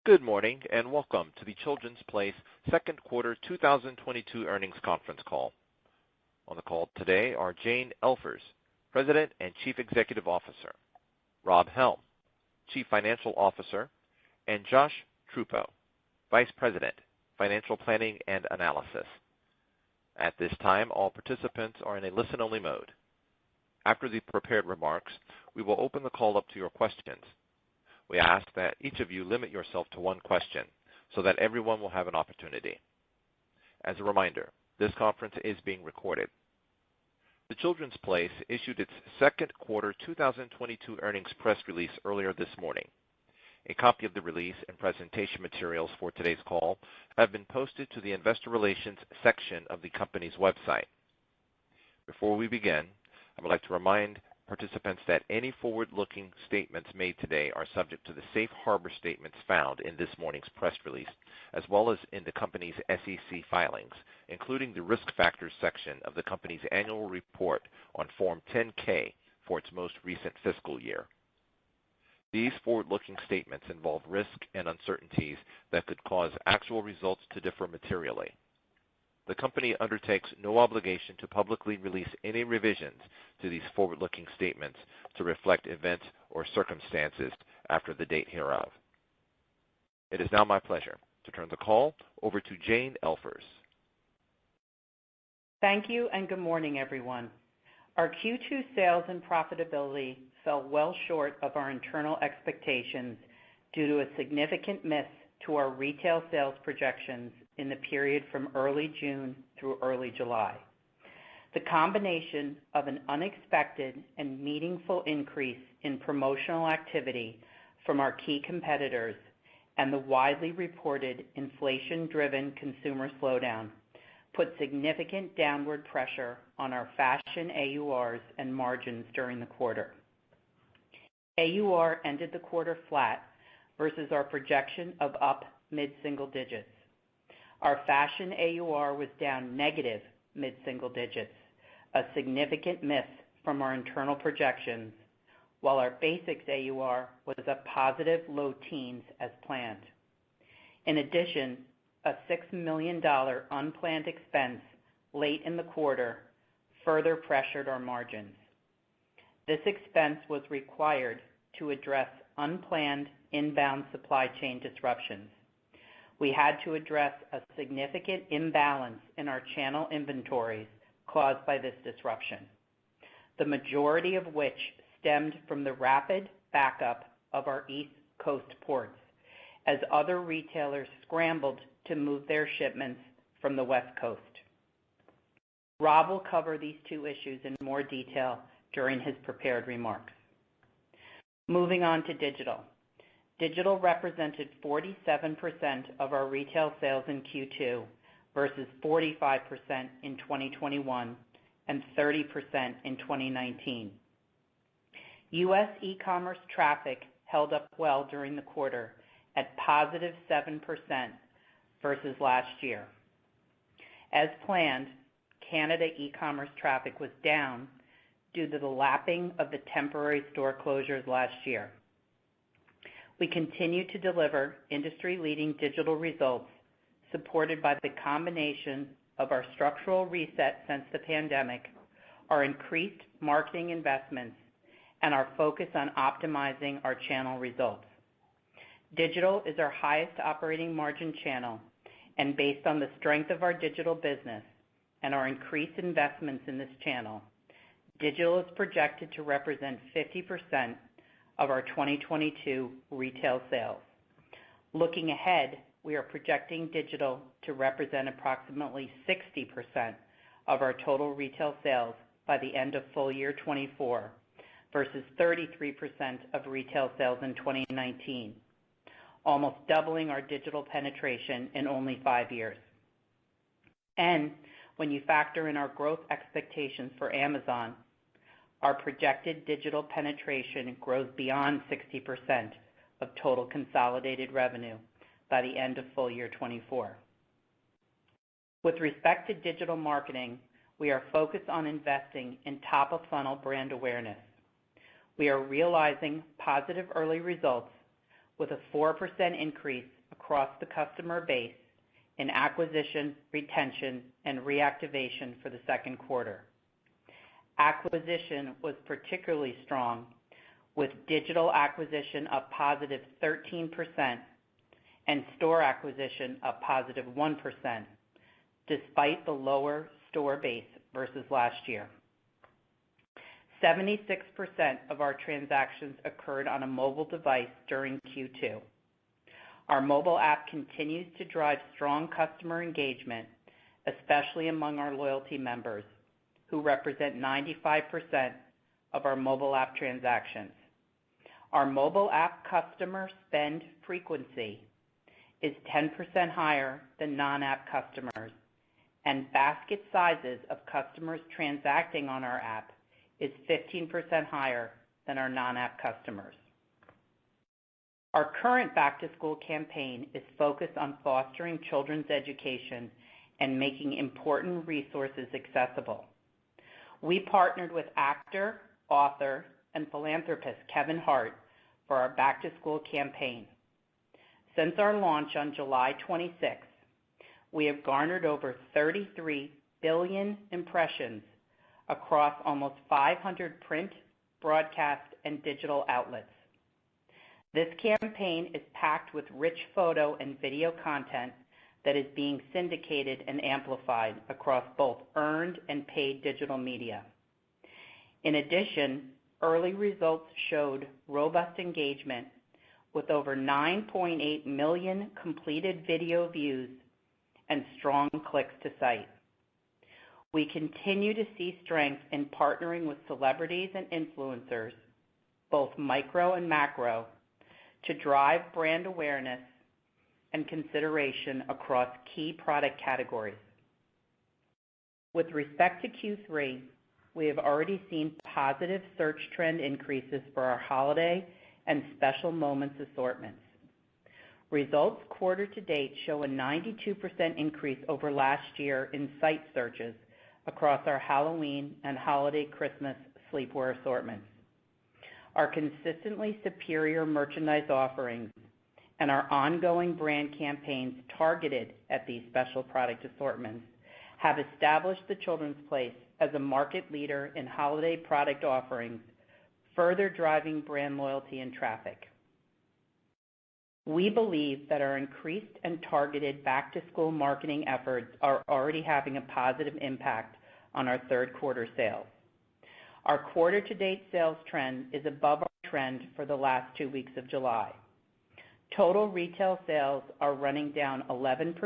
Good morning, and welcome to the Children's Place second quarter 2022 earnings conference call. On the call today are Jane Elfers, President and Chief Executive Officer, Rob Helm, Chief Financial Officer, and Josh Truppo, Vice President, Financial Planning and Analysis. At this time, all participants are in a listen-only mode. After the prepared remarks, we will open the call up to your questions. We ask that each of you limit yourself to one question so that everyone will have an opportunity. As a reminder, this conference is being recorded. The Children's Place issued its second quarter 2022 earnings press release earlier this morning. A copy of the release and presentation materials for today's call have been posted to the Investor Relations section of the company's website. Before we begin, I would like to remind participants that any forward-looking statements made today are subject to the safe harbor statements found in this morning's press release, as well as in the company's SEC filings, including the Risk Factors section of the company's annual report on Form 10-K for its most recent fiscal year. These forward-looking statements involve risk and uncertainties that could cause actual results to differ materially. The company undertakes no obligation to publicly release any revisions to these forward-looking statements to reflect events or circumstances after the date hereof. It is now my pleasure to turn the call over to Jane Elfers. Thank you, and good morning, everyone. Our Q2 sales and profitability fell well short of our internal expectations due to a significant miss to our retail sales projections in the period from early June through early July. The combination of an unexpected and meaningful increase in promotional activity from our key competitors and the widely reported inflation-driven consumer slowdown put significant downward pressure on our fashion AURs and margins during the quarter. AUR ended the quarter flat versus our projection of up mid-single digits. Our fashion AUR was down negative mid-single digits, a significant miss from our internal projections, while our basics AUR was up positive low teens as planned. In addition, a $6 million unplanned expense late in the quarter further pressured our margins. This expense was required to address unplanned inbound supply chain disruptions. We had to address a significant imbalance in our channel inventories caused by this disruption, the majority of which stemmed from the rapid backup of our East Coast ports as other retailers scrambled to move their shipments from the West Coast. Rob will cover these two issues in more detail during his prepared remarks. Moving on to digital. Digital represented 47% of our retail sales in Q2 versus 45% in 2021 and 30% in 2019. U.S. e-commerce traffic held up well during the quarter at positive 7% versus last year. As planned, Canada e-commerce traffic was down due to the lapping of the temporary store closures last year. We continue to deliver industry-leading digital results supported by the combination of our structural reset since the pandemic, our increased marketing investments, and our focus on optimizing our channel results. Digital is our highest operating margin channel, and based on the strength of our digital business and our increased investments in this channel, digital is projected to represent 50% of our 2022 retail sales. Looking ahead, we are projecting digital to represent approximately 60% of our total retail sales by the end of full year 24 versus 33% of retail sales in 2019, almost doubling our digital penetration in only 5 years. And when you factor in our growth expectations for Amazon, our projected digital penetration grows beyond 60% of total consolidated revenue by the end of full year 24. With respect to digital marketing, we are focused on investing in top-of-funnel brand awareness. We are realizing positive early results with a 4% increase across the customer base in acquisition, retention, and reactivation for the second quarter. Acquisition was particularly strong, with digital acquisition up positive 13% and store acquisition up positive 1%, despite the lower store base versus last year. 76% of our transactions occurred on a mobile device during Q2. Our mobile app continues to drive strong customer engagement, especially among our loyalty members, who represent 95% of our mobile app transactions. Our mobile app customer spend frequency is 10% higher than non-app customers, and basket sizes of customers transacting on our app is 15% higher than our non-app customers. Our current back-to-school campaign is focused on fostering children's education and making important resources accessible. We partnered with actor, author, and philanthropist Kevin Hart for our back-to-school campaign. Since our launch on July 26th, we have garnered over 33 billion impressions across almost 500 print, broadcast, and digital outlets. This campaign is packed with rich photo and video content that is being syndicated and amplified across both earned and paid digital media. In addition, early results showed robust engagement with over 9.8 million completed video views and strong clicks to site. We continue to see strength in partnering with celebrities and influencers, both micro and macro, to drive brand awareness and consideration across key product categories. With respect to Q3, we have already seen positive search trend increases for our holiday and special moments assortments. Results quarter to date show a 92% increase over last year in site searches across our Halloween and holiday Christmas sleepwear assortments. Our consistently superior merchandise offerings and our ongoing brand campaigns targeted at these special product assortments have established The Children's Place as a market leader in holiday product offerings, further driving brand loyalty and traffic. We believe that our increased and targeted back-to-school marketing efforts are already having a positive impact on our third quarter sales. Our quarter-to-date sales trend is above our trend for the last 2 weeks of July. Total retail sales are running down 11%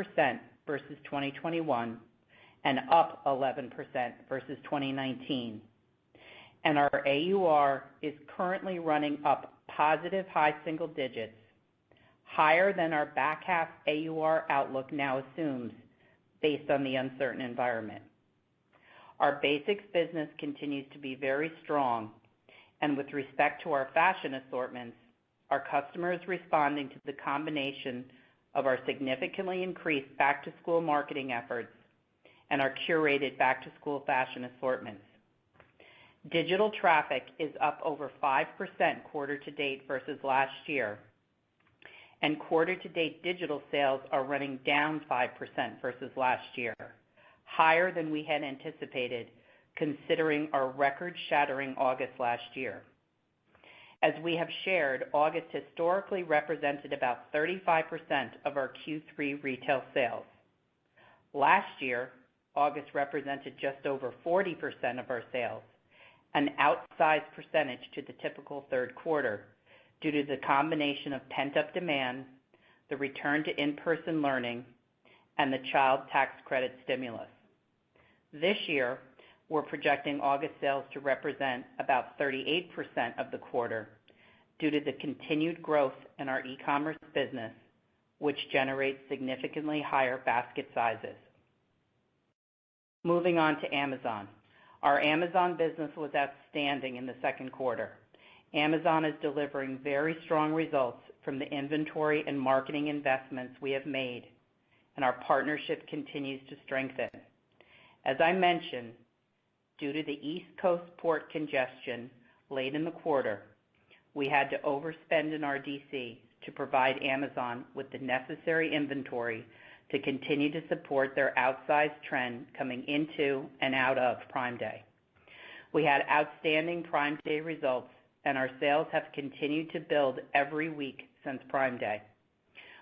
versus 2021 and up 11% versus 2019. And our AUR is currently running up positive high single digits, higher than our back half AUR outlook now assumes based on the uncertain environment. Our basics business continues to be very strong, and with respect to our fashion assortments, our customers responding to the combination of our significantly increased back-to-school marketing efforts and our curated back-to-school fashion assortments. Digital traffic is up over 5% quarter to date versus last year, and quarter to date digital sales are running down 5% versus last year, higher than we had anticipated considering our record-shattering August last year. As we have shared, August historically represented about 35% of our Q3 retail sales. Last year, August represented just over 40% of our sales, an outsized percentage to the typical third quarter due to the combination of pent-up demand, the return to in-person learning, and the child tax credit stimulus. This year, we're projecting August sales to represent about 38% of the quarter due to the continued growth in our e-commerce business, which generates significantly higher basket sizes. Moving on to Amazon. Our Amazon business was outstanding in the second quarter. Amazon is delivering very strong results from the inventory and marketing investments we have made, and our partnership continues to strengthen. As I mentioned, due to the East Coast port congestion late in the quarter, we had to overspend in our DC to provide Amazon with the necessary inventory to continue to support their outsized trend coming into and out of Prime Day. We had outstanding Prime Day results, and our sales have continued to build every week since Prime Day.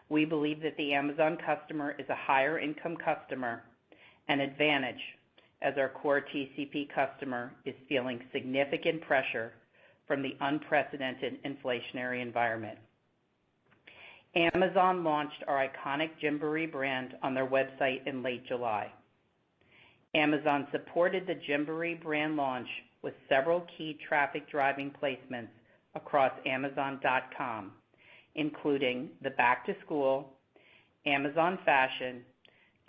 We believe that the Amazon customer is a higher income customer, an advantage, as our core TCP customer is feeling significant pressure from the unprecedented inflationary environment. Amazon launched our iconic Gymboree brand on their website in late July. Amazon supported the Gymboree brand launch with several key traffic-driving placements across Amazon.com, including the Back to School, Amazon Fashion,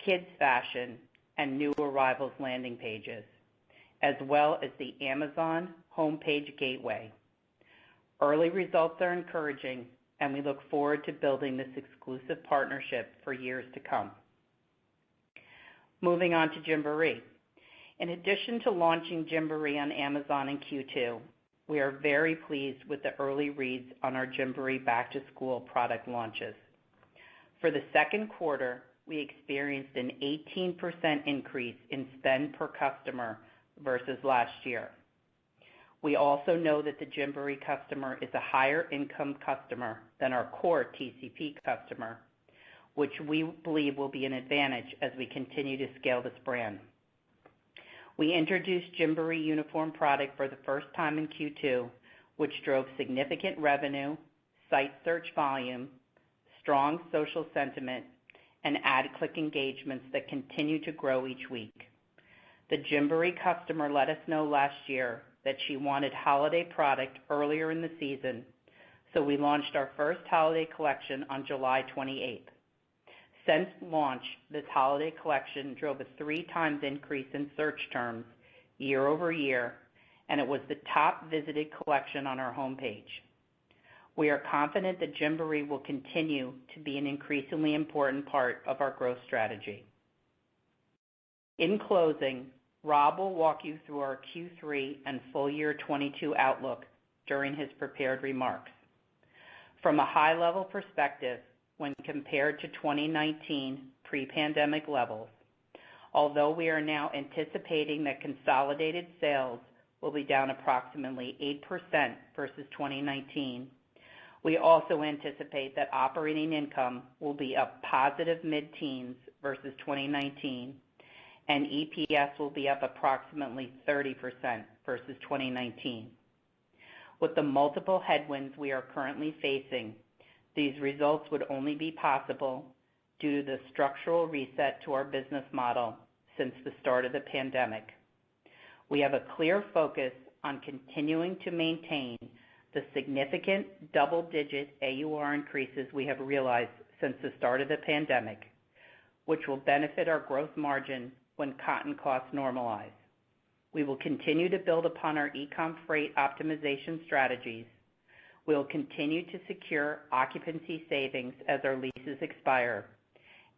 Kids Fashion, and New Arrivals landing pages, as well as the Amazon homepage gateway. Early results are encouraging, and we look forward to building this exclusive partnership for years to come. Moving on to Gymboree. In addition to launching Gymboree on Amazon in Q2, we are very pleased with the early reads on our Gymboree Back to School product launches. For the second quarter, we experienced an 18% increase in spend per customer versus last year. We also know that the Gymboree customer is a higher income customer than our core TCP customer, which we believe will be an advantage as we continue to scale this brand. We introduced Gymboree uniform product for the first time in Q2, which drove significant revenue, site search volume, strong social sentiment, and ad click engagements that continue to grow each week. The Gymboree customer let us know last year that she wanted holiday product earlier in the season, so we launched our first holiday collection on July 28th. Since launch, this holiday collection drove a 3 times increase in search terms year over year, and it was the top visited collection on our homepage. We are confident that Gymboree will continue to be an increasingly important part of our growth strategy. In closing, Rob will walk you through our Q3 and full year 22 outlook during his prepared remarks. From a high-level perspective, when compared to 2019 pre-pandemic levels, although we are now anticipating that consolidated sales will be down approximately 8% versus 2019, we also anticipate that operating income will be up positive mid-teens versus 2019, and EPS will be up approximately 30% versus 2019. With the multiple headwinds we are currently facing, these results would only be possible due to the structural reset to our business model since the start of the pandemic. We have a clear focus on continuing to maintain the significant double-digit AUR increases we have realized since the start of the pandemic, which will benefit our gross margin when cotton costs normalize. We will continue to build upon our e-com freight optimization strategies. We will continue to secure occupancy savings as our leases expire,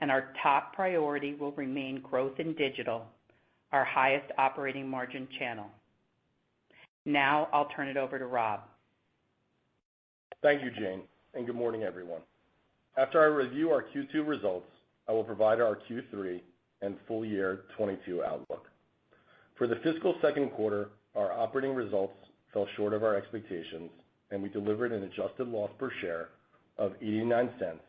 and our top priority will remain growth in digital, our highest operating margin channel. Now I'll turn it over to Rob. Thank you, Jane, and good morning, everyone. After I review our Q2 results, I will provide our Q3 and full year 22 outlook. For the fiscal second quarter, our operating results fell short of our expectations, and we delivered an adjusted loss per share of 89 cents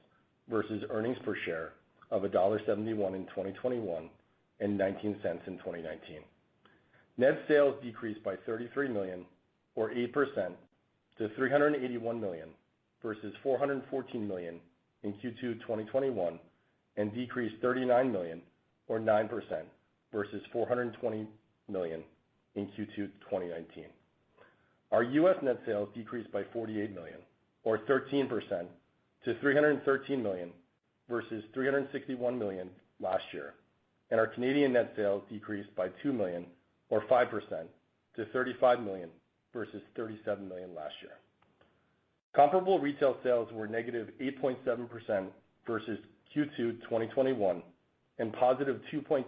versus earnings per share of $1.71 in 2021 and 19 cents in 2019. Net sales decreased by $33 million, or 8%, to $381 million versus $414 million in Q2 2021, and decreased $39 million, or 9%, versus $420 million in Q2 2019. Our U.S. net sales decreased by $48 million, or 13%, to $313 million versus $361 million last year, and our Canadian net sales decreased by $2 million, or 5%, to $35 million versus $37 million last year. Comparable retail sales were negative 8.7% versus Q2 2021 and positive 2.2%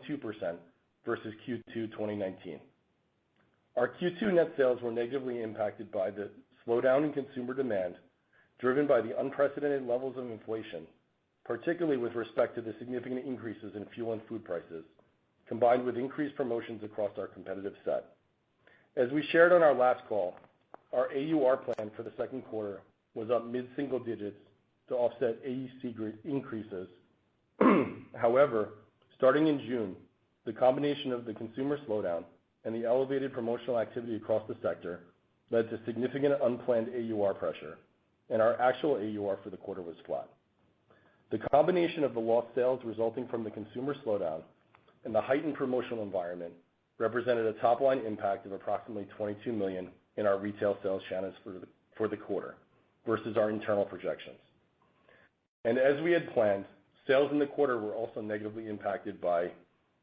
versus Q2 2019. Our Q2 net sales were negatively impacted by the slowdown in consumer demand, driven by the unprecedented levels of inflation, particularly with respect to the significant increases in fuel and food prices, combined with increased promotions across our competitive set. As we shared on our last call, our AUR plan for the second quarter was up mid-single digits to offset AUC increases. However, starting in June, the combination of the consumer slowdown and the elevated promotional activity across the sector led to significant unplanned AUR pressure, and our actual AUR for the quarter was flat. The combination of the lost sales resulting from the consumer slowdown and the heightened promotional environment represented a top-line impact of approximately $22 million in our retail sales channels for the quarter versus our internal projections. And as we had planned, sales in the quarter were also negatively impacted by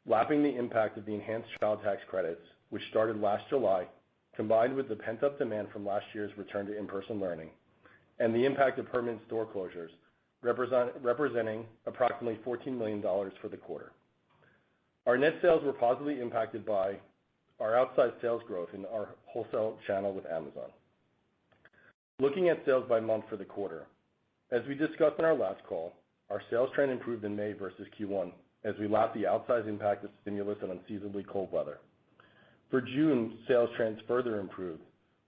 lapping the impact of the enhanced child tax credits, which started last July, combined with the pent-up demand from last year's return to in-person learning, and the impact of permanent store closures, representing approximately $14 million for the quarter. Our net sales were positively impacted by our outsized sales growth in our wholesale channel with Amazon. Looking at sales by month for the quarter, as we discussed in our last call, our sales trend improved in May versus Q1 as we lapped the outsized impact of stimulus and unseasonably cold weather. For June, sales trends further improved,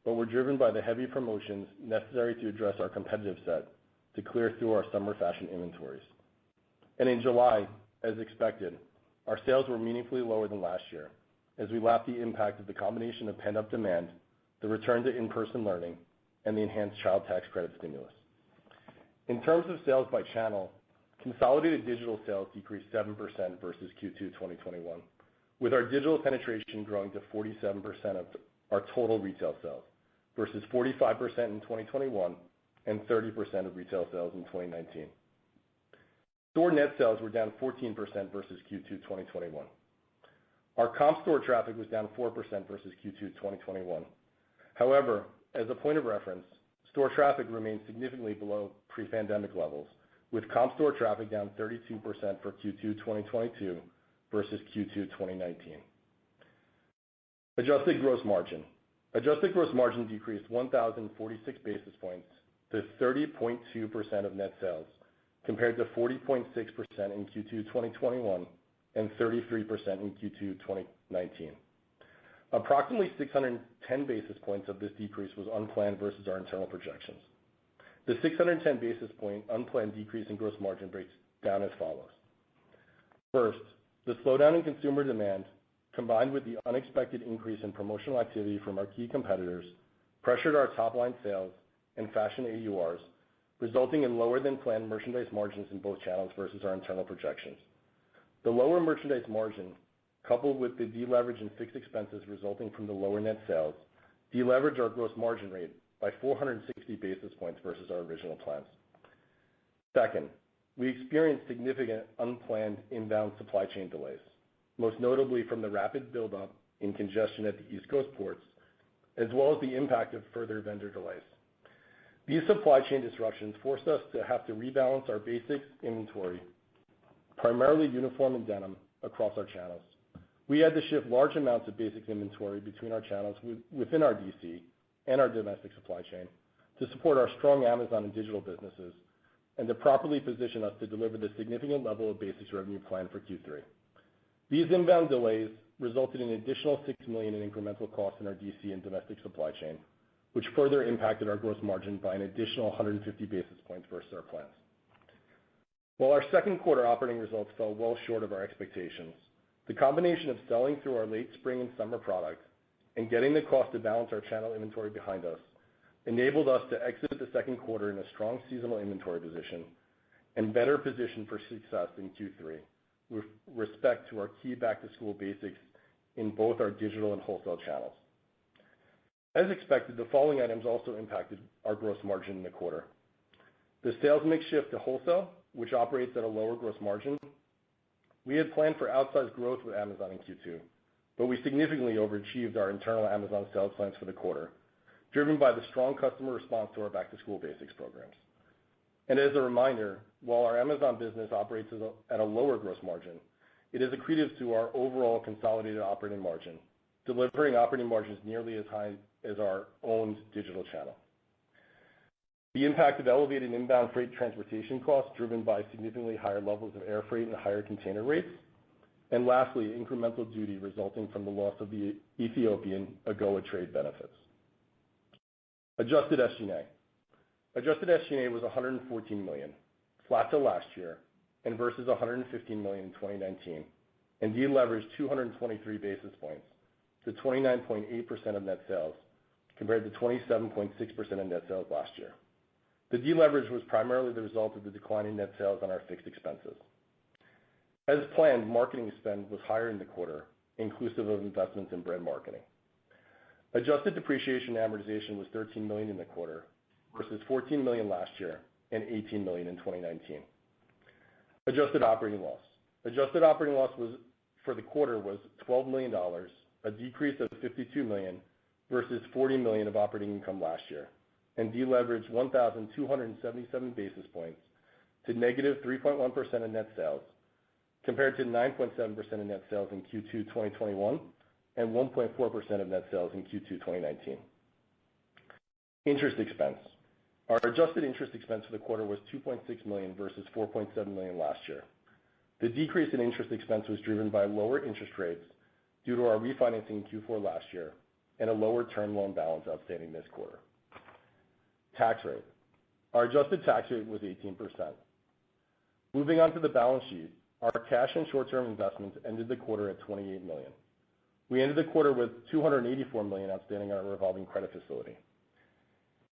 but were driven by the heavy promotions necessary to address our competitive set to clear through our summer fashion inventories. And in July, as expected, our sales were meaningfully lower than last year as we lapped the impact of the combination of pent-up demand, the return to in-person learning, and the enhanced child tax credit stimulus. In terms of sales by channel, consolidated digital sales decreased 7% versus Q2 2021, with our digital penetration growing to 47% of our total retail sales versus 45% in 2021 and 30% of retail sales in 2019. Store net sales were down 14% versus Q2 2021. Our comp store traffic was down 4% versus Q2 2021. However, as a point of reference, store traffic remains significantly below pre-pandemic levels, with comp store traffic down 32% for Q2 2022 versus Q2 2019. Adjusted gross margin. Adjusted gross margin decreased 1,046 basis points to 30.2% of net sales, compared to 40.6% in Q2 2021 and 33% in Q2 2019. Approximately 610 basis points of this decrease was unplanned versus our internal projections. The 610 basis point unplanned decrease in gross margin breaks down as follows. First, the slowdown in consumer demand, combined with the unexpected increase in promotional activity from our key competitors, pressured our top-line sales and fashion AURs, resulting in lower than planned merchandise margins in both channels versus our internal projections. The lower merchandise margin, coupled with the deleverage in fixed expenses resulting from the lower net sales, deleveraged our gross margin rate by 460 basis points versus our original plans. Second, we experienced significant unplanned inbound supply chain delays, most notably from the rapid buildup in congestion at the East Coast ports, as well as the impact of further vendor delays. These supply chain disruptions forced us to have to rebalance our basics inventory, primarily uniform and denim, across our channels. We had to shift large amounts of basics inventory between our channels within our DC and our domestic supply chain to support our strong Amazon and digital businesses and to properly position us to deliver the significant level of basics revenue planned for Q3. These inbound delays resulted in an additional $6 million in incremental costs in our DC and domestic supply chain, which further impacted our gross margin by an additional 150 basis points versus our plans. While our second quarter operating results fell well short of our expectations, the combination of selling through our late spring and summer product and getting the cost to balance our channel inventory behind us enabled us to exit the second quarter in a strong seasonal inventory position and better position for success in Q3 with respect to our key back-to-school basics in both our digital and wholesale channels. As expected, the following items also impacted our gross margin in the quarter. The sales mix shift to wholesale, which operates at a lower gross margin. We had planned for outsized growth with Amazon in Q2, but we significantly overachieved our internal Amazon sales plans for the quarter, driven by the strong customer response to our back-to-school basics programs. And as a reminder, while our Amazon business operates at a lower gross margin, it is accretive to our overall consolidated operating margin, delivering operating margins nearly as high as our owned digital channel. the impact of elevated inbound freight transportation costs driven by significantly higher levels of air freight and higher container rates, and lastly, incremental duty resulting from the loss of the Ethiopian AGOA trade benefits. Adjusted SG&A. Adjusted SG&A was $114 million, flat to last year, and versus $115 million in 2019, and deleveraged 223 basis points to 29.8% of net sales, compared to 27.6% of net sales last year. The deleverage was primarily the result of the decline in net sales on our fixed expenses. As planned, marketing spend was higher in the quarter, inclusive of investments in brand marketing. Adjusted depreciation and amortization was $13 million in the quarter versus $14 million last year and $18 million in 2019. Adjusted operating loss. Adjusted operating loss for the quarter was $12 million, a decrease of $52 million versus $40 million of operating income last year, and deleveraged 1,277 basis points to negative 3.1% of net sales, compared to 9.7% of net sales in Q2 2021 and 1.4% of net sales in Q2 2019. Interest expense. Our adjusted interest expense for the quarter was $2.6 million versus $4.7 million last year. The decrease in interest expense was driven by lower interest rates due to our refinancing in Q4 last year and a lower term loan balance outstanding this quarter. Tax rate. Our adjusted tax rate was 18%. Moving on to the balance sheet, our cash and short-term investments ended the quarter at $28 million. We ended the quarter with $284 million outstanding on our revolving credit facility.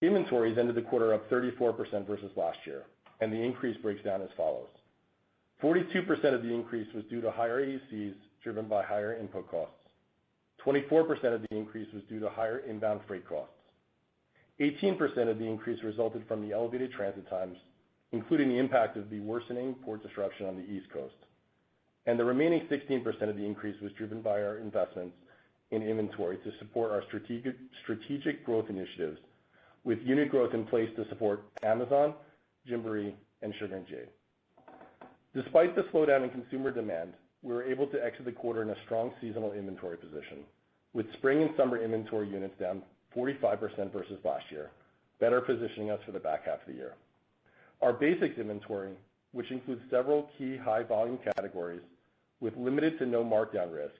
Inventories ended the quarter up 34% versus last year, and the increase breaks down as follows. 42% of the increase was due to higher AUCs driven by higher input costs. 24% of the increase was due to higher inbound freight costs. 18% of the increase resulted from the elevated transit times, including the impact of the worsening port disruption on the East Coast. And the remaining 16% of the increase was driven by our investments in inventory to support our strategic growth initiatives, with unit growth in place to support Amazon, Gymboree, and Sugar & Jade. Despite the slowdown in consumer demand, we were able to exit the quarter in a strong seasonal inventory position, with spring and summer inventory units down 45% versus last year, better positioning us for the back half of the year. Our basics inventory, which includes several key high-volume categories with limited to no markdown risk,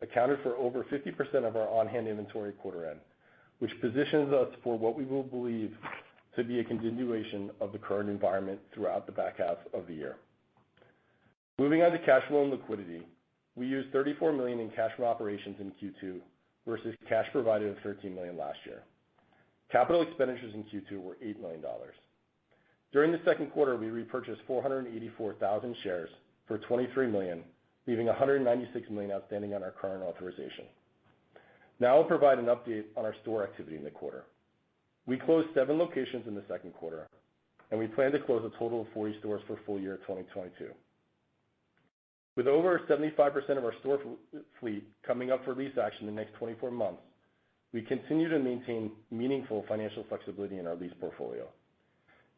accounted for over 50% of our on-hand inventory at quarter end, which positions us for what we will believe to be a continuation of the current environment throughout the back half of the year. Moving on to cash flow and liquidity, we used $34 million in cash from operations in Q2 versus cash provided of $13 million last year. Capital expenditures in Q2 were $8 million. During the second quarter, we repurchased 484,000 shares for $23 million, leaving $196 million outstanding on our current authorization. Now I'll provide an update on our store activity in the quarter. We closed 7 locations in the second quarter, and we plan to close a total of 40 stores for full year 2022. With over 75% of our store fleet coming up for lease action in the next 24 months, we continue to maintain meaningful financial flexibility in our lease portfolio.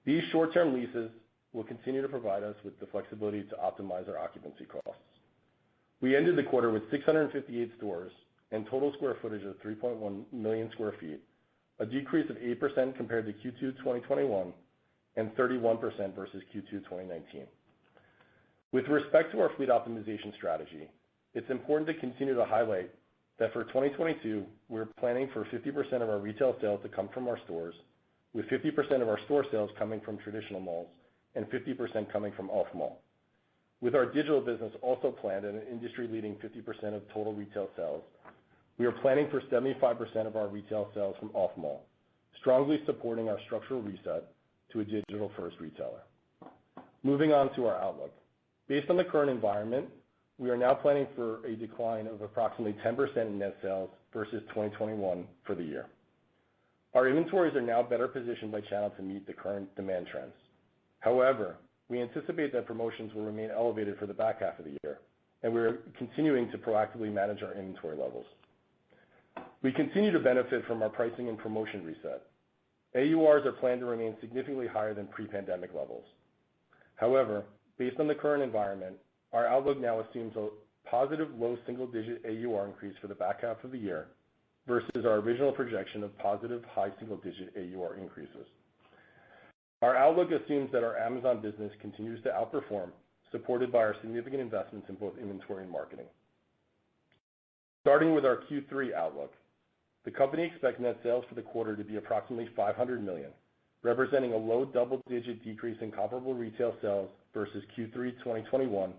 These short-term leases will continue to provide us with the flexibility to optimize our occupancy costs. We ended the quarter with 658 stores and total square footage of 3.1 million square feet, a decrease of 8% compared to Q2 2021 and 31% versus Q2 2019. With respect to our fleet optimization strategy, it's important to continue to highlight that for 2022, we're planning for 50% of our retail sales to come from our stores, with 50% of our store sales coming from traditional malls and 50% coming from off-mall. With our digital business also planned at an industry-leading 50% of total retail sales, we are planning for 75% of our retail sales from off-mall, strongly supporting our structural reset to a digital-first retailer. Moving on to our outlook. Based on the current environment, we are now planning for a decline of approximately 10% in net sales versus 2021 for the year. Our inventories are now better positioned by channel to meet the current demand trends. However, we anticipate that promotions will remain elevated for the back half of the year, and we are continuing to proactively manage our inventory levels. We continue to benefit from our pricing and promotion reset. AURs are planned to remain significantly higher than pre-pandemic levels. However, based on the current environment, our outlook now assumes a positive low single-digit AUR increase for the back half of the year versus our original projection of positive high single-digit AUR increases. Our outlook assumes that our Amazon business continues to outperform, supported by our significant investments in both inventory and marketing. Starting with our Q3 outlook, the company expects net sales for the quarter to be approximately $500 million, representing a low double-digit decrease in comparable retail sales versus Q3 2021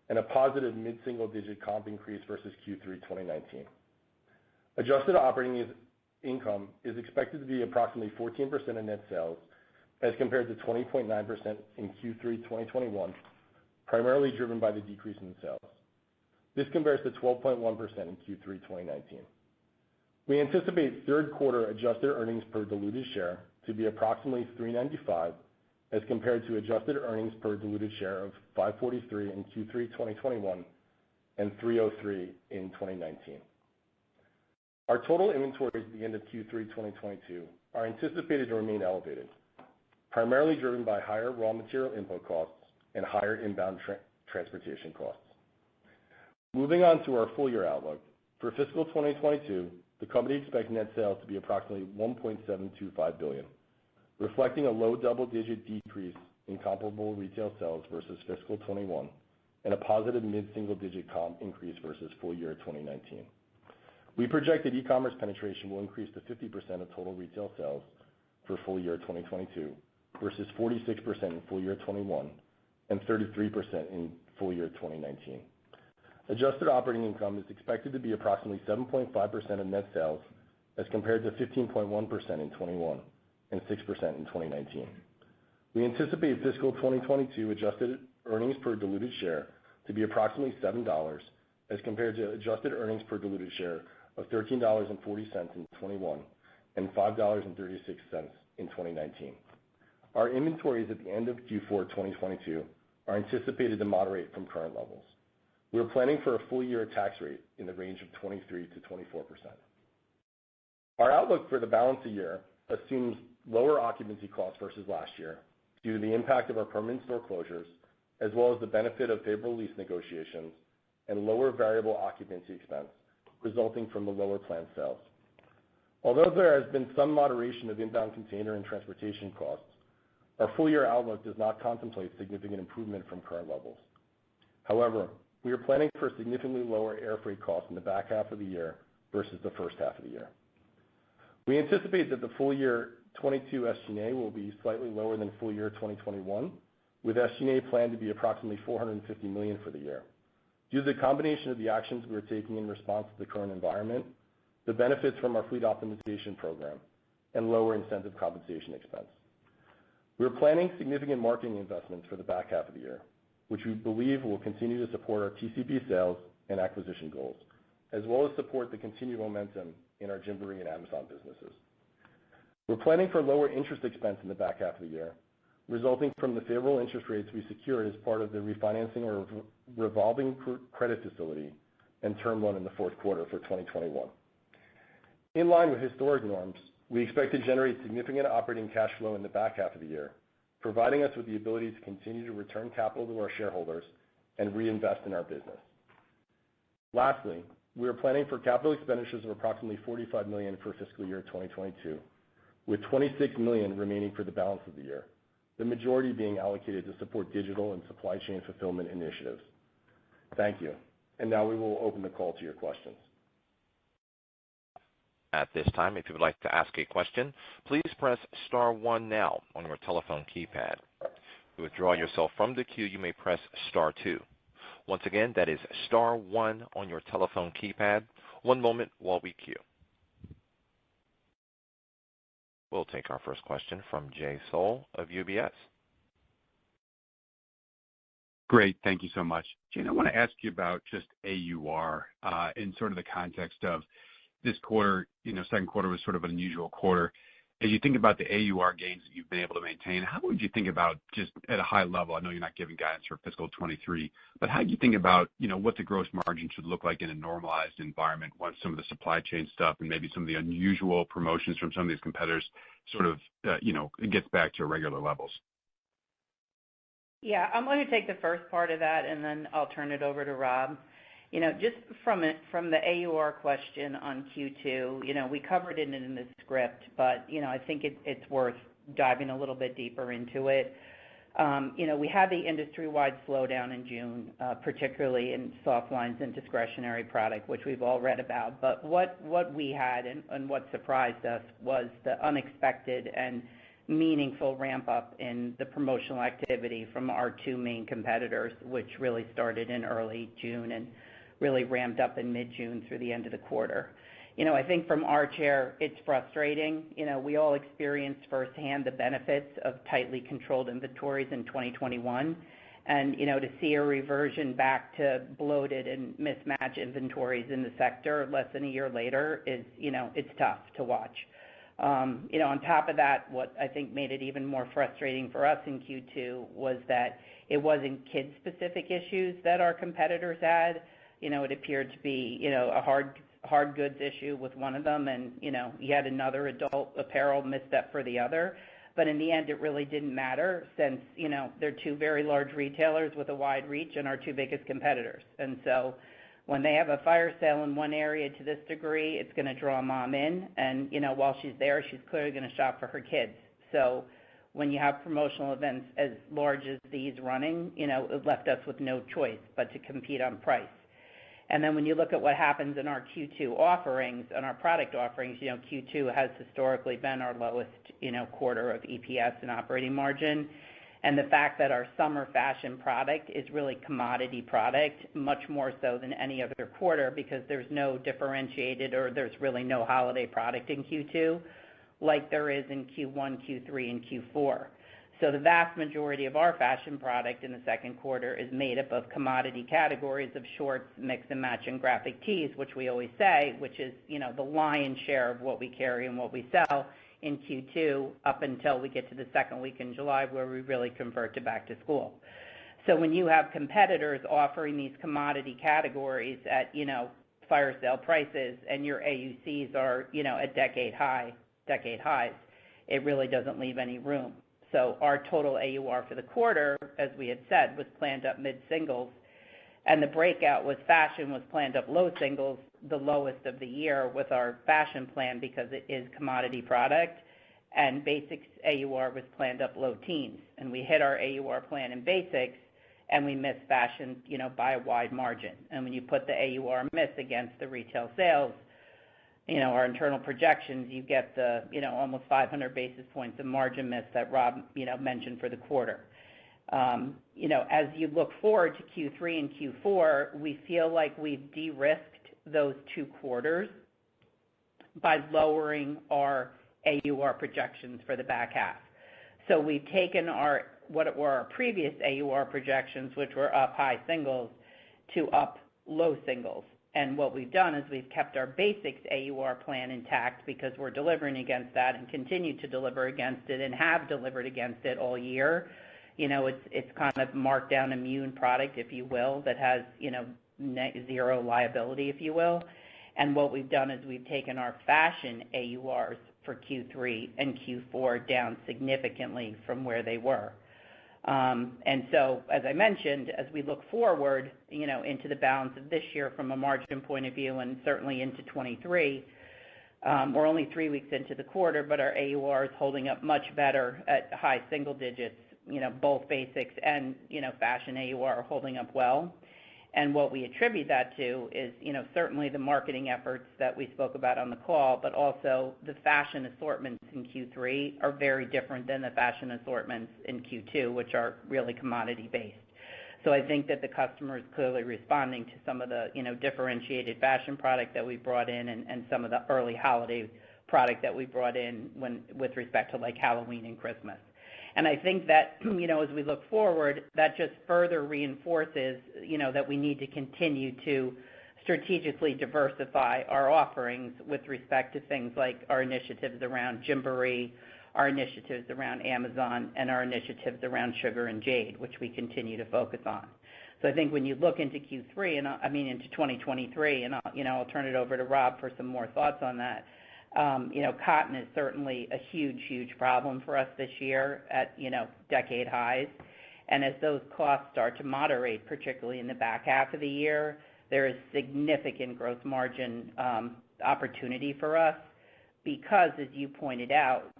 and a positive mid-single-digit comp increase versus Q3 2019. Adjusted operating income is expected to be approximately 14% of net sales as compared to 20.9% in Q3 2021, primarily driven by the decrease in sales. This compares to 12.1% in Q3 2019. We anticipate third quarter adjusted earnings per diluted share to be approximately $3.95 as compared to adjusted earnings per diluted share of $5.43 in Q3 2021 and $3.03 in 2019. Our total inventories at the end of Q3 2022 are anticipated to remain elevated, primarily driven by higher raw material input costs and higher inbound transportation costs. Moving on to our full year outlook. For fiscal 2022, the company expects net sales to be approximately $1.725 billion, reflecting a low double-digit decrease in comparable retail sales versus fiscal 2021 and a positive mid-single-digit comp increase versus full year 2019. We project that e-commerce penetration will increase to 50% of total retail sales for full year 2022 versus 46% in full year 2021 and 33% in full year 2019. Adjusted operating income is expected to be approximately 7.5% of net sales as compared to 15.1% in 2021 and 6% in 2019. We anticipate fiscal 2022 adjusted earnings per diluted share to be approximately $7 as compared to adjusted earnings per diluted share of $13.40 in 2021 and $5.36 in 2019. Our inventories at the end of Q4 2022 are anticipated to moderate from current levels. We are planning for a full year tax rate in the range of 23% to 24%. Our outlook for the balance of the year assumes lower occupancy costs versus last year due to the impact of our permanent store closures, as well as the benefit of favorable lease negotiations and lower variable occupancy expense resulting from the lower planned sales. Although there has been some moderation of inbound container and transportation costs, our full year outlook does not contemplate significant improvement from current levels. However, we are planning for significantly lower air freight costs in the back half of the year versus the first half of the year. We anticipate that the full year 2022 SG&A will be slightly lower than full year 2021, with SG&A planned to be approximately $450 million for the year. Due to the combination of the actions we are taking in response to the current environment, the benefits from our fleet optimization program, and lower incentive compensation expense. We are planning significant marketing investments for the back half of the year, which we believe will continue to support our TCP sales and acquisition goals, as well as support the continued momentum in our Gymboree and Amazon businesses. We're planning for lower interest expense in the back half of the year, resulting from the favorable interest rates we secured as part of the refinancing or revolving credit facility and term loan in the fourth quarter for 2021. In line with historic norms, we expect to generate significant operating cash flow in the back half of the year, providing us with the ability to continue to return capital to our shareholders and reinvest in our business. Lastly, we are planning for capital expenditures of approximately $45 million for fiscal year 2022, with $26 million remaining for the balance of the year, the majority being allocated to support digital and supply chain fulfillment initiatives. Thank you. Now we will open the call to your questions. At this time, if you would like to ask a question, please press star one now on your telephone keypad. To withdraw yourself from the queue, you may press star two. Once again, that is star one on your telephone keypad. One moment while we queue. We'll take our first question from Jay Sole of UBS. Great. Thank you so much. Jane, I want to ask you about just AUR in sort of the context of this quarter, second quarter was sort of an unusual quarter. As you think about the AUR gains that you've been able to maintain, how would you think about just at a high level? I know you're not giving guidance for fiscal 23, but how do you think about, what the gross margin should look like in a normalized environment once some of the supply chain stuff and maybe some of the unusual promotions from some of these competitors sort of, it gets back to regular levels? Yeah, I'm going to take the first part of that, and then I'll turn it over to Rob. Just from the AUR question on Q2, we covered it in the script, but I think it's worth diving a little bit deeper into it. We had the industry-wide slowdown in June, particularly in soft lines and discretionary product, which we've all read about. But what we had and what surprised us was the unexpected and meaningful ramp up in the promotional activity from our two main competitors, which really started in early June and really ramped up in mid-June through the end of the quarter. I think from our chair, it's frustrating. We all experienced firsthand the benefits of tightly controlled inventories in 2021. And, to see a reversion back to bloated and mismatched inventories in the sector less than a year later is, it's tough to watch. On top of that, what I think made it even more frustrating for us in Q2 was that it wasn't kid-specific issues that our competitors had. It appeared to be, a hard goods issue with one of them, and yet another adult apparel misstep for the other. But in the end, it really didn't matter since they're two very large retailers with a wide reach and our two biggest competitors. And so when they have a fire sale in one area to this degree, it's going to draw mom in, and while she's there, she's clearly going to shop for her kids. So when you have promotional events as large as these running, it left us with no choice but to compete on price. And then when you look at what happens in our Q2 offerings, and our product offerings, Q2 has historically been our lowest, quarter of EPS and operating margin. And the fact that our summer fashion product is really commodity product, much more so than any other quarter, because there's no differentiated or there's really no holiday product in Q2 like there is in Q1, Q3, and Q4. So the vast majority of our fashion product in the second quarter is made up of commodity categories of shorts, mix and match, and graphic tees, which we always say, which is, the lion's share of what we carry and what we sell in Q2 up until we get to the second week in July where we really convert to back to school. So when you have competitors offering these commodity categories at, fire sale prices and your AUCs are, at decade highs, it really doesn't leave any room. So our total AUR for the quarter, as we had said, was planned up mid-singles, and the breakout was fashion was planned up low singles, the lowest of the year with our fashion plan because it is commodity product, and basics AUR was planned up low teens. And we hit our AUR plan in basics, and we missed fashion, by a wide margin. And when you put the AUR miss against the retail sales, our internal projections, you get the, almost 500 basis points of margin miss that Rob, mentioned for the quarter. As you look forward to Q3 and Q4, we feel like we've de-risked those two quarters by lowering our AUR projections for the back half. So we've taken what were our previous AUR projections, which were up high singles, to up low singles. And what we've done is we've kept our basics AUR plan intact because we're delivering against that and continue to deliver against it and have delivered against it all year. It's kind of marked down immune product, if you will, that has, zero liability, if you will. And what we've done is we've taken our fashion AURs for Q3 and Q4 down significantly from where they were. And so, as I mentioned, as we look forward, into the balance of this year from a margin point of view and certainly into 23, we're only 3 weeks into the quarter, but our AUR is holding up much better at high single digits, both basics and, fashion AUR are holding up well. And what we attribute that to is, certainly the marketing efforts that we spoke about on the call, but also the fashion assortments in Q3 are very different than the fashion assortments in Q2, which are really commodity-based. So I think that the customer is clearly responding to some of the, differentiated fashion product that we brought in and some of the early holiday product that we brought in with respect to like Halloween and Christmas. And I think that, as we look forward, that just further reinforces, that we need to continue to strategically diversify our offerings with respect to things like our initiatives around Gymboree, our initiatives around Amazon, and our initiatives around Sugar and Jade, which we continue to focus on. So I think when you look into Q3, into 2023, and I'll turn it over to Rob for some more thoughts on that. Cotton is certainly a huge, huge problem for us this year at, decade highs. And as those costs start to moderate, particularly in the back half of the year, there is significant gross margin opportunity for us because, as you pointed out,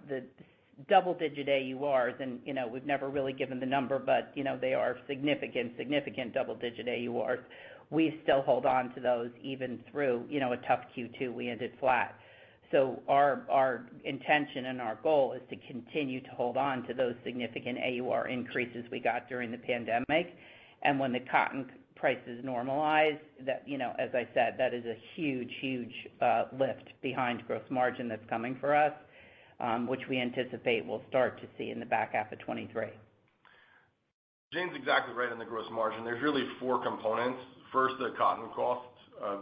double-digit AURs, and, we've never really given the number, but, they are significant double-digit AURs. We still hold on to those even through, a tough Q2. We ended flat. So our intention and our goal is to continue to hold on to those significant AUR increases we got during the pandemic. And when the cotton prices normalize, that, as I said, that is a huge lift behind gross margin that's coming for us, which we anticipate we'll start to see in the back half of 23. Jane's exactly right on the gross margin. There's really 4 components. First, the cotton costs.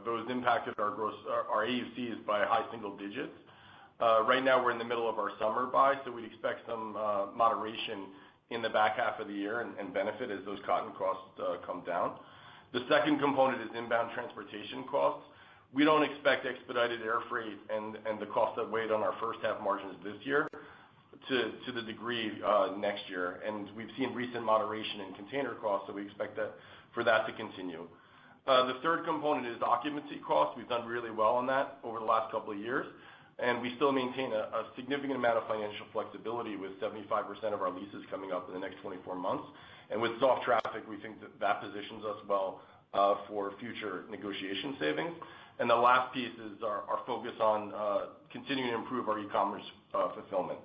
Those impacted our AUCs by high single digits. Right now we're in the middle of our summer buy, so we'd expect some moderation in the back half of the year and benefit as those cotton costs come down. The second component is inbound transportation costs. We don't expect expedited air freight and the cost that weighed on our first half margins this year to the degree next year. And we've seen recent moderation in container costs, so we expect for that to continue. The third component is occupancy costs. We've done really well on that over the last couple of years, and we still maintain a significant amount of financial flexibility with 75% of our leases coming up in the next 24 months. And with soft traffic, we think that positions us well for future negotiation savings. And the last piece is our focus on continuing to improve our e-commerce fulfillment.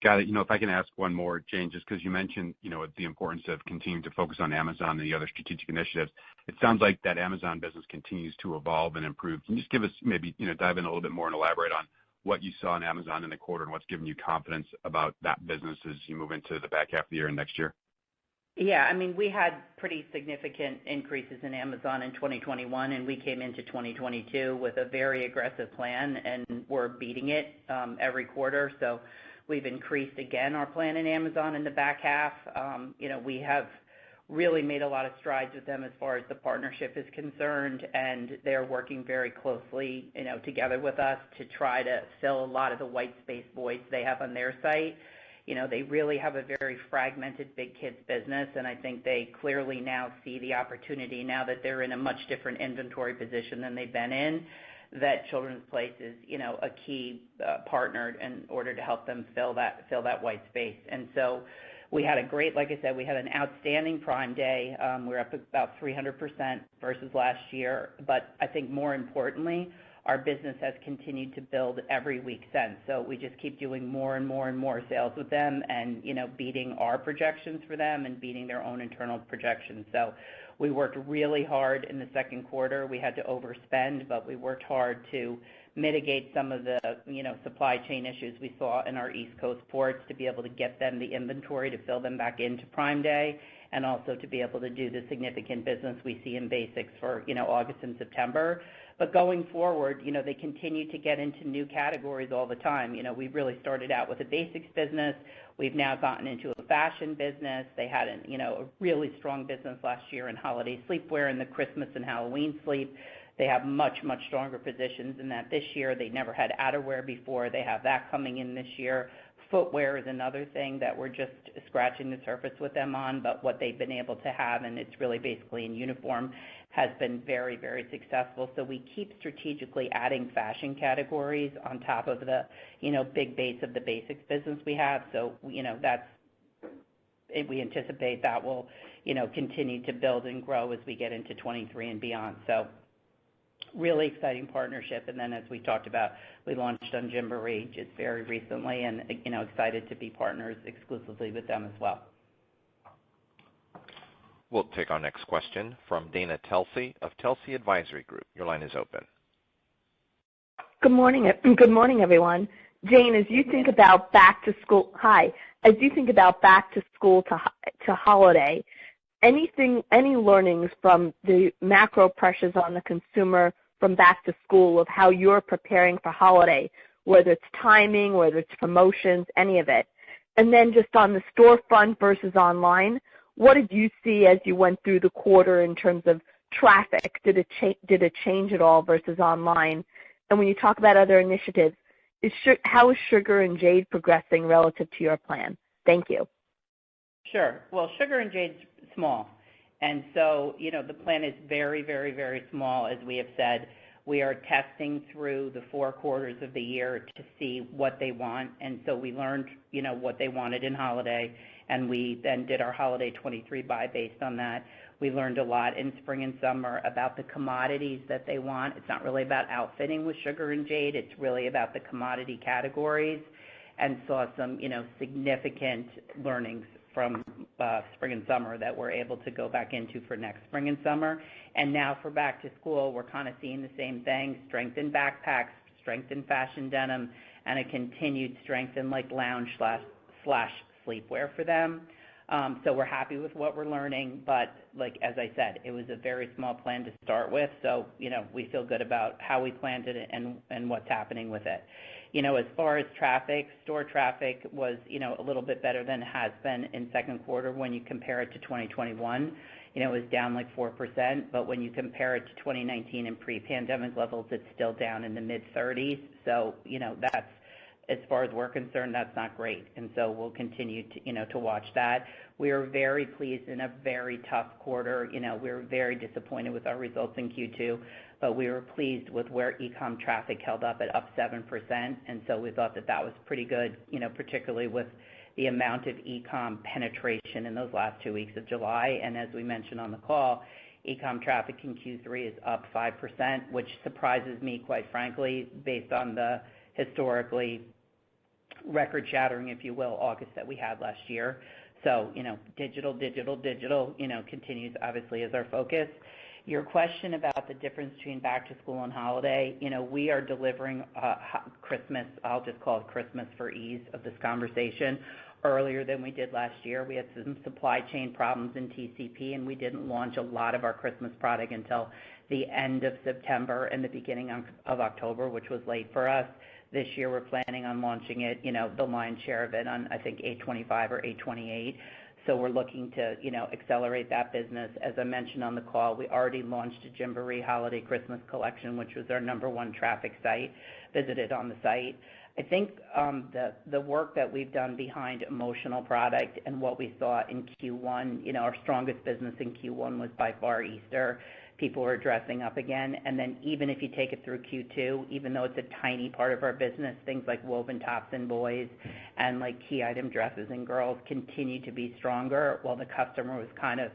Got it. If I can ask one more, Jane, just because you mentioned, the importance of continuing to focus on Amazon and the other strategic initiatives. It sounds like that Amazon business continues to evolve and improve. Can you just give us maybe, dive in a little bit more and elaborate on what you saw in Amazon in the quarter and what's given you confidence about that business as you move into the back half of the year and next year? Yeah, we had pretty significant increases in Amazon in 2021, and we came into 2022 with a very aggressive plan, and we're beating it every quarter. So we've increased again our plan in Amazon in the back half. We have really made a lot of strides with them as far as the partnership is concerned, and they're working very closely, together with us to try to fill a lot of the white space voids they have on their site. They really have a very fragmented big kids business, and I think they clearly now see the opportunity now that they're in a much different inventory position than they've been in, that Children's Place is, a key partner in order to help them fill that white space. And so we had like I said, we had an outstanding Prime Day. We're up about 300% versus last year. But I think more importantly, our business has continued to build every week since. So we just keep doing more and more sales with them and, beating our projections for them and beating their own internal projections. So we worked really hard in the second quarter. We had to overspend, but we worked hard to mitigate some of the, supply chain issues we saw in our East Coast ports to be able to get them the inventory to fill them back into Prime Day, and also to be able to do the significant business we see in basics for, August and September. But going forward, they continue to get into new categories all the time. We really started out with a basics business. We've now gotten into a fashion business. They had a really strong business last year in holiday sleepwear and the Christmas and Halloween sleep. They have much stronger positions in that this year. They never had outerwear before. They have that coming in this year. Footwear is another thing that we're just scratching the surface with them on, but what they've been able to have, and it's really basically in uniform, has been very successful. So we keep strategically adding fashion categories on top of the, big base of the basics business we have. So, we anticipate that will, continue to build and grow as we get into 23 and beyond. So really exciting partnership. And then as we talked about, we launched on Gymboree just very recently and, excited to be partners exclusively with them as well. We'll take our next question from Dana Telsey of Telsey Advisory Group. Your line is open. Good morning, everyone. Jane, as you think about back to school to holiday, any learnings from the macro pressures on the consumer from back to school of how you're preparing for holiday, whether it's timing, whether it's promotions, any of it? And then just on the storefront versus online, what did you see as you went through the quarter in terms of traffic? Did it change at all versus online? And when you talk about other initiatives, how is Sugar and Jade progressing relative to your plan? Thank you. Sure. Well, Sugar and Jade's small. And so, the plan is very small, as we have said. We are testing through the 4 quarters of the year to see what they want. And so we learned, what they wanted in holiday, and we then did our holiday 23 buy based on that. We learned a lot in spring and summer about the commodities that they want. It's not really about outfitting with sugar and jade. It's really about the commodity categories, and saw some, significant learnings from spring and summer that we're able to go back into for next spring and summer. And now for back to school, we're kind of seeing the same thing: strength in backpacks, strength in fashion denim, and a continued strength in like lounge slash sleepwear for them. So we're happy with what we're learning, but like, as I said, it was a very small plan to start with. So, we feel good about how we planned it and what's happening with it. As far as traffic, store traffic was, a little bit better than it has been in second quarter when you compare it to 2021. It was down like 4%, but when you compare it to 2019 and pre-pandemic levels, it's still down in the mid-30s. So, that's, as far as we're concerned, that's not great. And so we'll continue to, to watch that. We are very pleased in a very tough quarter. We were very disappointed with our results in Q2, but we were pleased with where e-com traffic held up at up 7%. And so we thought that was pretty good, particularly with the amount of e-com penetration in those last 2 weeks of July. And as we mentioned on the call, e-com traffic in Q3 is up 5%, which surprises me, quite frankly, based on the historically record-shattering, if you will, August that we had last year. So, digital, continues obviously as our focus. Your question about the difference between back to school and holiday, we are delivering Christmas, I'll just call it Christmas for ease of this conversation, earlier than we did last year. We had some supply chain problems in TCP, and we didn't launch a lot of our Christmas product until the end of September and the beginning of October, which was late for us. This year we're planning on launching it, the lion's share of it on, I think, 8/25 or 8/28. So we're looking to, accelerate that business. As I mentioned on the call, we already launched a Gymboree Holiday Christmas collection, which was our number 1 traffic site visited on the site. I think the work that we've done behind emotional product and what we saw in Q1, our strongest business in Q1 was by far Easter. People were dressing up again. And then even if you take it through Q2, even though it's a tiny part of our business, things like woven tops in boys and like key item dresses in girls continue to be stronger, while the customer was kind of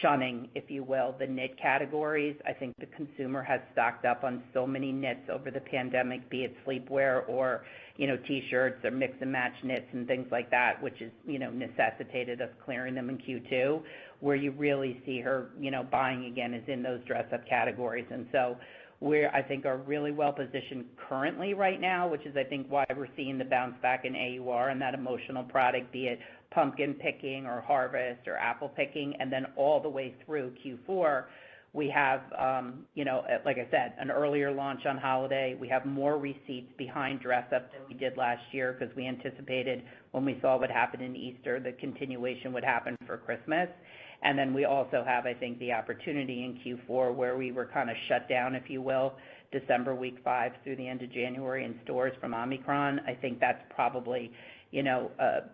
shunning, if you will, the knit categories. I think the consumer has stocked up on so many knits over the pandemic, be it sleepwear or, T-shirts or mix and match knits and things like that, which is, necessitated us clearing them in Q2. Where you really see her, buying again is in those dress-up categories. And so I think are really well positioned currently right now, which is, I think, why we're seeing the bounce back in AUR and that emotional product, be it pumpkin picking or harvest or apple picking. And then all the way through Q4, we have, like I said, an earlier launch on holiday. We have more receipts behind dress-up than we did last year because we anticipated when we saw what happened in Easter, the continuation would happen for Christmas. And then we also have, I think, the opportunity in Q4 where we were kind of shut down, if you will, December week 5 through the end of January in stores from Omicron. I think that's probably,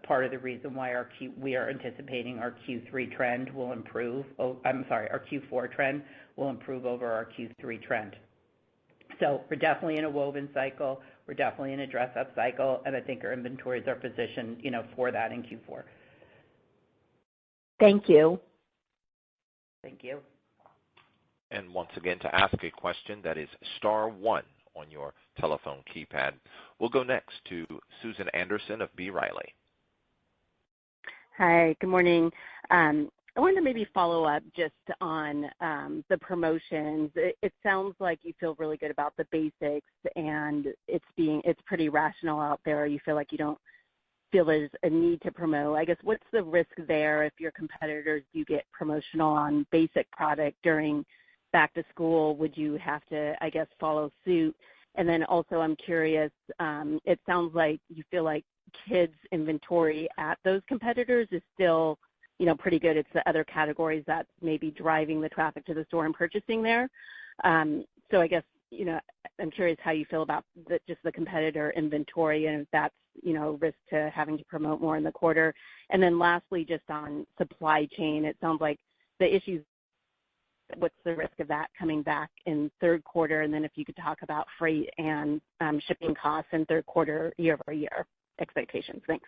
part of the reason why we are anticipating our Q3 trend will improve. Our Q4 trend will improve over our Q3 trend. So we're definitely in a woven cycle. We're definitely in a dress-up cycle, and I think our inventories are positioned, for that in Q4. Thank you. Thank you. And once again, to ask a question, that is star 1 on your telephone keypad. We'll go next to Susan Anderson of B. Riley. Hi, good morning. I wanted to maybe follow up just on the promotions. It sounds like you feel really good about the basics, and it's pretty rational out there. You feel like you don't feel there's a need to promote. I guess what's the risk there if your competitors do get promotional on basic product during back to school? Would you have to, I guess, follow suit? And then also I'm curious, it sounds like you feel like kids inventory at those competitors is still, pretty good. It's the other categories that may be driving the traffic to the store and purchasing there. So I guess, I'm curious how you feel about just the competitor inventory and if that's, risk to having to promote more in the quarter. And then lastly, just on supply chain, it sounds like the issues what's the risk of that coming back in third quarter? And then if you could talk about freight and shipping costs in third quarter year-over-year expectations. Thanks.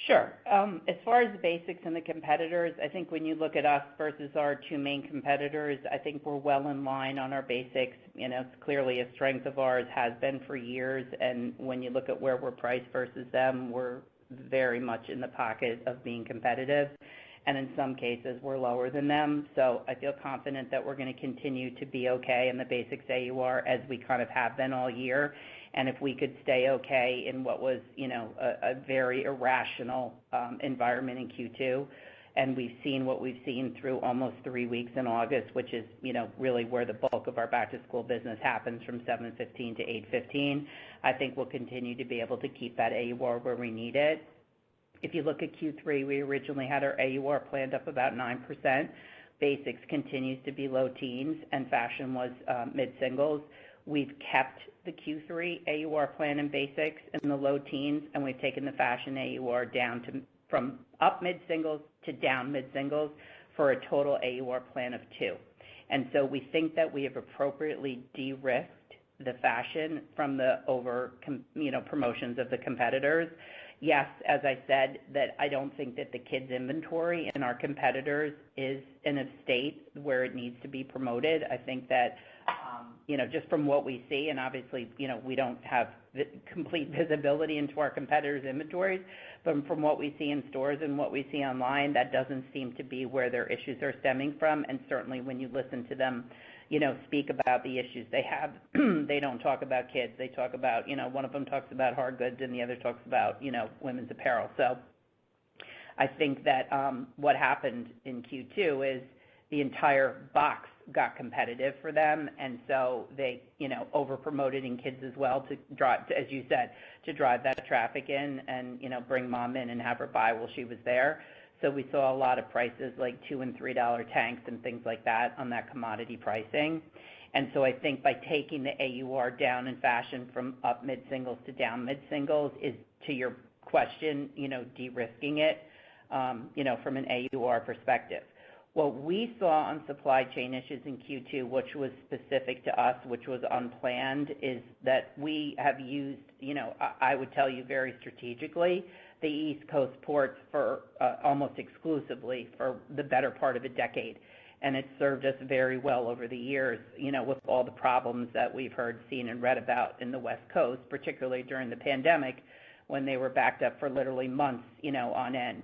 Sure. As far as the basics and the competitors, I think when you look at us versus our two main competitors, I think we're well in line on our basics. It's clearly a strength of ours, has been for years, and when you look at where we're priced versus them, we're very much in the pocket of being competitive, and in some cases, we're lower than them. So I feel confident that we're going to continue to be okay in the basics AUR as we kind of have been all year. And if we could stay okay in what was, a very irrational environment in Q2, and we've seen what we've seen through almost 3 weeks in August, which is, really where the bulk of our back-to-school business happens from 7/15 to 8/15, I think we'll continue to be able to keep that AUR where we need it. If you look at Q3, we originally had our AUR planned up about 9%. Basics continues to be low teens, and fashion was mid-singles. We've kept the Q3 AUR plan in basics in the low teens, and we've taken the fashion AUR down from up mid-singles to down mid-singles for a total AUR plan of 2. And so we think that we have appropriately de-risked the fashion from the promotions of the competitors. Yes, as I said, that I don't think that the kids' inventory in our competitors is in a state where it needs to be promoted. I think that, just from what we see, and obviously, we don't have complete visibility into our competitors' inventories, but from what we see in stores and what we see online, that doesn't seem to be where their issues are stemming from. And certainly when you listen to them, speak about the issues they have, they don't talk about kids. They talk about, one of them talks about hard goods and the other talks about, women's apparel. So I think that what happened in Q2 is the entire box got competitive for them, and so they, over-promoted in kids as well to drive, as you said, to drive that traffic in and, bring mom in and have her buy while she was there. So we saw a lot of prices like $2 and $3 tanks and things like that on that commodity pricing. And so I think by taking the AUR down in fashion from up mid-singles to down mid-singles is, to your question, de-risking it, from an AUR perspective. What we saw on supply chain issues in Q2, which was specific to us, which was unplanned, is that we have used, I would tell you very strategically, the East Coast ports for almost exclusively for the better part of a decade. And it's served us very well over the years, with all the problems that we've heard, seen, and read about in the West Coast, particularly during the pandemic when they were backed up for literally months, on end.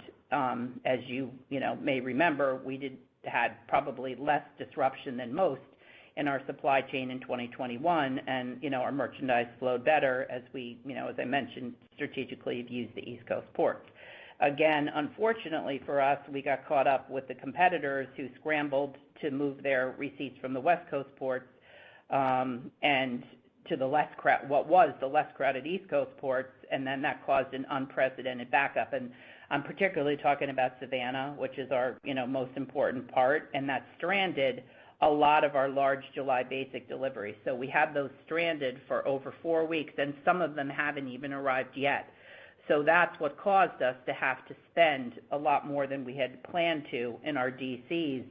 As you, may remember, we had probably less disruption than most in our supply chain in 2021, and, our merchandise flowed better as we, as I mentioned, strategically have used the East Coast ports. Again, unfortunately for us, we got caught up with the competitors who scrambled to move their receipts from the West Coast ports and to the less crowded East Coast ports, and then that caused an unprecedented backup. And I'm particularly talking about Savannah, which is our, most important part, and that stranded a lot of our large July basic deliveries. So we had those stranded for over 4 weeks, and some of them haven't even arrived yet. So that's what caused us to have to spend a lot more than we had planned to in our DCs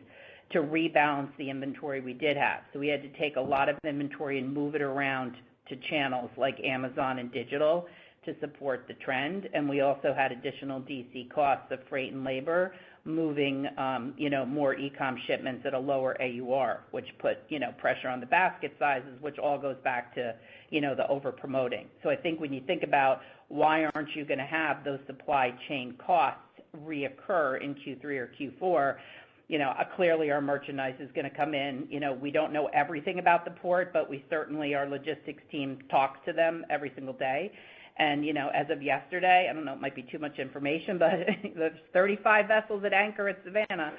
to rebalance the inventory we did have. So we had to take a lot of inventory and move it around to channels like Amazon and digital to support the trend. And we also had additional DC costs of freight and labor, moving, more e-com shipments at a lower AUR, which put, pressure on the basket sizes, which all goes back to, the over-promoting. So I think when you think about why aren't you going to have those supply chain costs reoccur in Q3 or Q4, clearly our merchandise is going to come in. We don't know everything about the port, but we certainly, our logistics team talks to them every single day. And, as of yesterday, I don't know, it might be too much information, but there's 35 vessels at anchor at Savannah,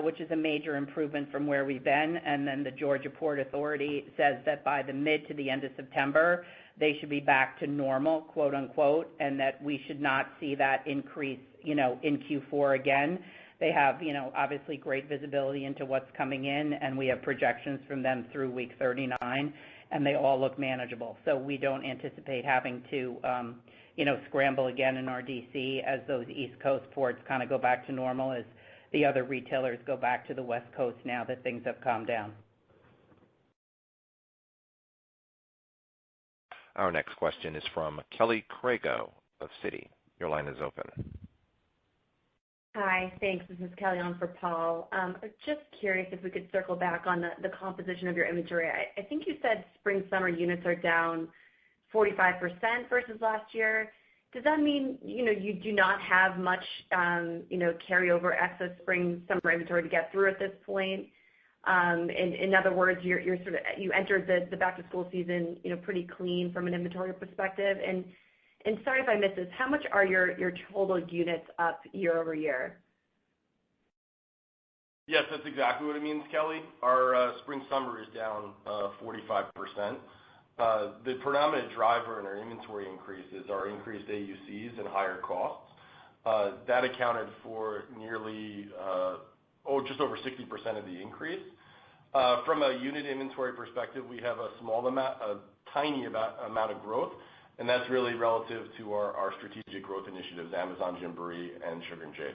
which is a major improvement from where we've been. And then the Georgia Port Authority says that by the mid to the end of September, they should be back to normal, quote unquote, and that we should not see that increase, in Q4 again. They have, obviously great visibility into what's coming in, and we have projections from them through week 39, and they all look manageable. So we don't anticipate having to, scramble again in our DC as those East Coast ports kind of go back to normal, as the other retailers go back to the West Coast now that things have calmed down. Our next question is from Kelly Crago of Citi. Your line is open. Hi, thanks. This is Kelly on for Paul. Just curious if we could circle back on the composition of your inventory. I think you said spring-summer units are down 45% versus last year. Does that mean, you do not have much, carryover excess spring-summer inventory to get through at this point? In other words, you entered the back-to-school season, pretty clean from an inventory perspective. And sorry if I missed this, how much are your total units up year over year? Yes, that's exactly what it means, Kelly. Our spring-summer is down 45%. The predominant driver in our inventory increases are increased AUCs and higher costs. That accounted for nearly, just over 60% of the increase. From a unit inventory perspective, we have a tiny amount of growth, and that's really relative to our strategic growth initiatives, Amazon, Gymboree, and Sugar & Jade.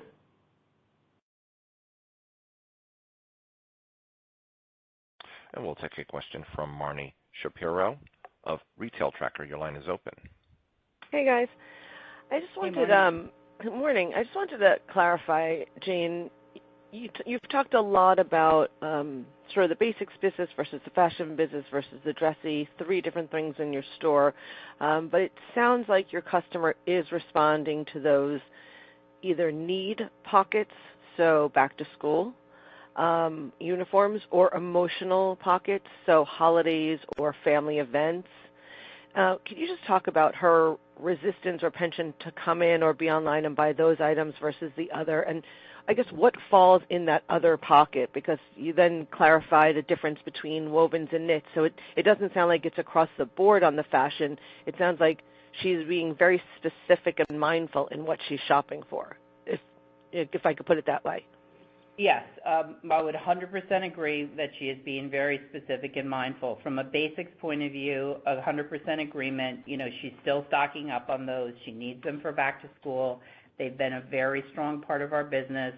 And we'll take a question from Marni Shapiro of Retail Tracker. Your line is open. Hey, guys. Good morning. I just wanted to clarify, Jane, you've talked a lot about sort of the basics business versus the fashion business versus the dressy, 3 different things in your store. But it sounds like your customer is responding to those either need pockets, so back to school, uniforms, or emotional pockets, so holidays or family events. Could you just talk about her resistance or penchant to come in or be online and buy those items versus the other? And I guess what falls in that other pocket? Because you then clarify the difference between wovens and knits. So it doesn't sound like it's across the board on the fashion. It sounds like she's being very specific and mindful in what she's shopping for, if I could put it that way. Yes, I would 100% agree that she is being very specific and mindful. From a basics point of view, 100% agreement. She's still stocking up on those. She needs them for back to school. They've been a very strong part of our business,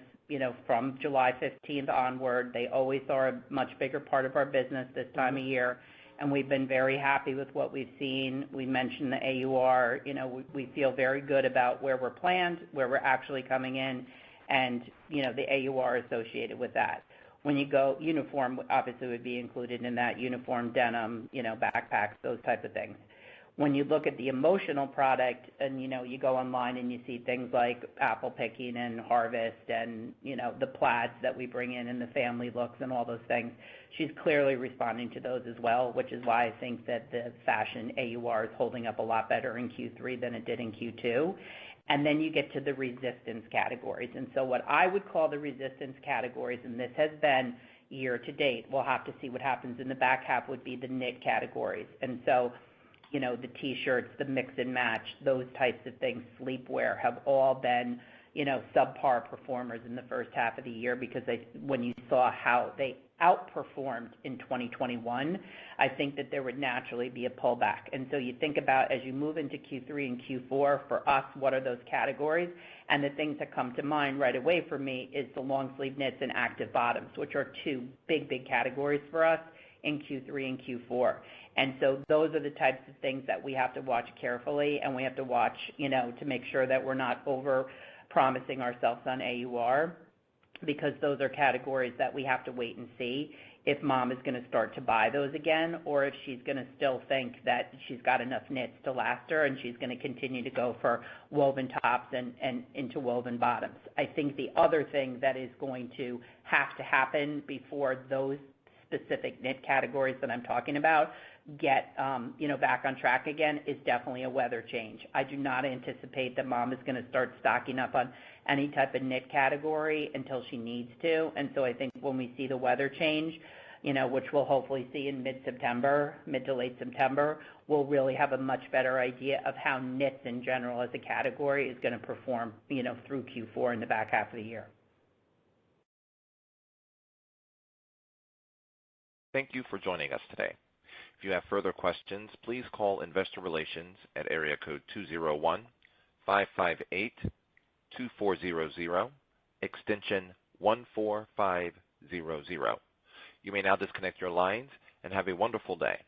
from July 15th onward. They always are a much bigger part of our business this time of year, and we've been very happy with what we've seen. We mentioned the AUR. We feel very good about where we're planned, where we're actually coming in, and, the AUR associated with that. When you go uniform, obviously would be included in that, uniform, denim, backpacks, those type of things. When you look at the emotional product and, you go online and you see things like apple picking and harvest and, the plaids that we bring in and the family looks and all those things, she's clearly responding to those as well, which is why I think that the fashion AUR is holding up a lot better in Q3 than it did in Q2. And then you get to the resistance categories. And so what I would call the resistance categories, and this has been year to date, we'll have to see what happens in the back half, would be the knit categories. And so, the T-shirts, the mix and match, those types of things, sleepwear, have all been, subpar performers in the first half of the year because when you saw how they outperformed in 2021, I think that there would naturally be a pullback. And so you think about, as you move into Q3 and Q4, for us, what are those categories? And the things that come to mind right away for me is the long sleeve knits and active bottoms, which are 2 big categories for us in Q3 and Q4. And so those are the types of things that we have to watch carefully, and we have to watch, to make sure that we're not over promising ourselves on AUR, because those are categories that we have to wait and see if mom is going to start to buy those again, or if she's going to still think that she's got enough knits to last her and she's going to continue to go for woven tops and into woven bottoms. I think the other thing that is going to have to happen before those specific knit categories that I'm talking about get back on track again is definitely a weather change. I do not anticipate that mom is going to start stocking up on any type of knit category until she needs to. And so I think when we see the weather change, which we'll hopefully see in mid to late September, we'll really have a much better idea of how knits in general as a category is going to perform, through Q4 in the back half of the year. Thank you for joining us today. If you have further questions, please call Investor Relations at area code 201-558-2400, extension 14500. You may now disconnect your lines and have a wonderful day.